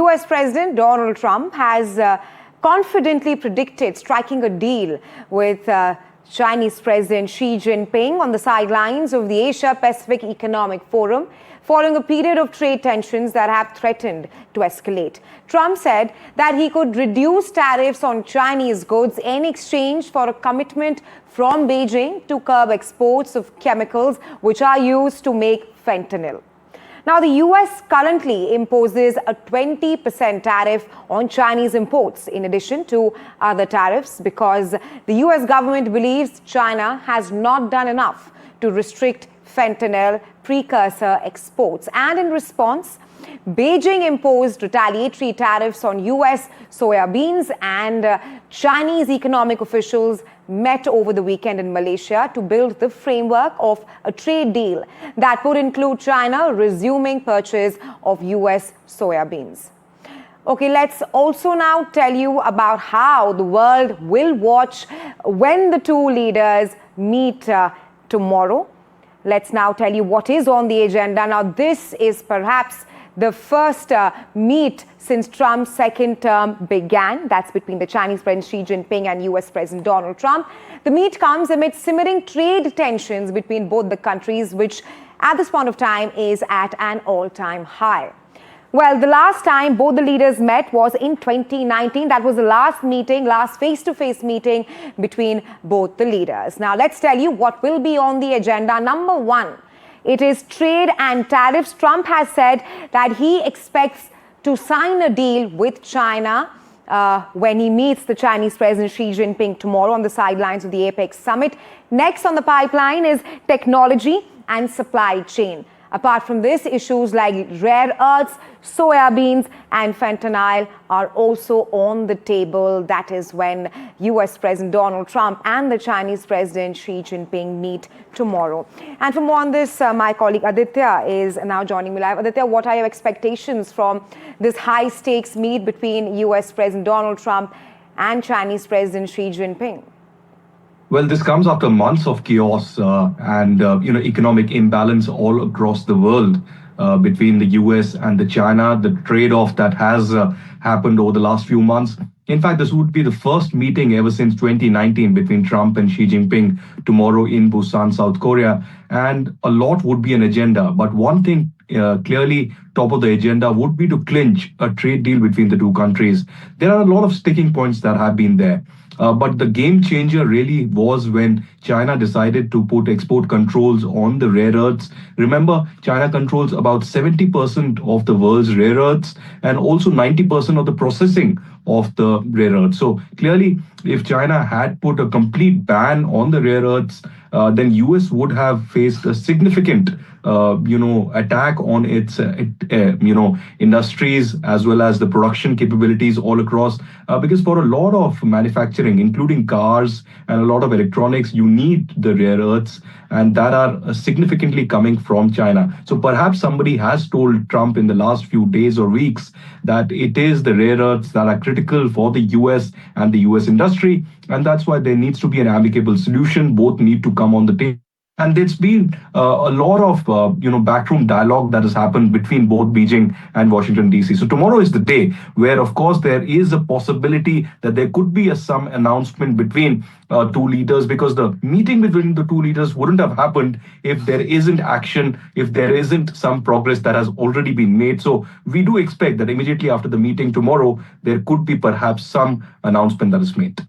US President Donald Trump has confidently predicted striking a deal with Chinese President Xi Jinping on the sidelines of the Asia-Pacific Economic Forum, following a period of trade tensions that have threatened to escalate. Trump said that he could reduce tariffs on Chinese goods in exchange for a commitment from Beijing to curb exports of chemicals which are used to make fentanyl. Now, the US currently imposes a 20% tariff on Chinese imports, in addition to other tariffs, because the US government believes China has not done enough to restrict fentanyl precursor exports. And in response, Beijing imposed retaliatory tariffs on US soya beans, and Chinese economic officials met over the weekend in Malaysia to build the framework of a trade deal that would include China resuming purchase of US soya beans. Okay, let's also now tell you about how the world will watch when the two leaders meet tomorrow. Let's now tell you what is on the agenda. Now, this is perhaps the first meet since Trump's second term began. That's between the Chinese President Xi Jinping and US President Donald Trump. The meet comes amid simmering trade tensions between both the countries, which at this point of time is at an all-time high. Well, the last time both the leaders met was in 2019. That was the last meeting, last face-to-face meeting between both the leaders. Now, let's tell you what will be on the agenda. Number one, it is trade and tariffs. Trump has said that he expects to sign a deal with China when he meets the Chinese President Xi Jinping tomorrow on the sidelines of the APEC summit. Next on the pipeline is technology and supply chain. Apart from this, issues like rare earths, soya beans and fentanyl are also on the table. That is when US President Donald Trump and the Chinese President Xi Jinping meet tomorrow. And for more on this, my colleague Aditya is now joining me live. Aditya, what are your expectations from this high-stakes meet between US President Donald Trump and Chinese President Xi Jinping? Well, this comes after months of chaos and economic imbalance all across the world between the US and the China, the trade-off that has happened over the last few months. In fact, this would be the first meeting ever since 2019 between Trump and Xi Jinping tomorrow in Busan, South Korea. And a lot would be an agenda. But one thing clearly top of the agenda would be to clinch a trade deal between the two countries. There are a lot of sticking points that have been there. But the game changer really was when China decided to put export controls on the rare earths. Remember, China controls about 70% of the world's rare earths and also 90% of the processing of the rare earths. So clearly, if China had put a complete ban on the rare earths, then US would have faced a significant attack on its, industries as well as the production capabilities all across. Because for a lot of manufacturing, including cars and a lot of electronics, you need the rare earths, and that are significantly coming from China. So perhaps somebody has told Trump in the last few days or weeks that it is the rare earths that are critical for the US and the US industry. And that's why there needs to be an amicable solution. Both need to come on the table. And there's been a lot of, backroom dialogue that has happened between both Beijing and Washington, D.C. So tomorrow is the day where, of course, there is a possibility that there could be some announcement between two leaders, because the meeting between the two leaders wouldn't have happened if there isn't action, if there isn't some progress that has already been made. So we do expect that immediately after the meeting tomorrow, there could be perhaps some announcement that is made.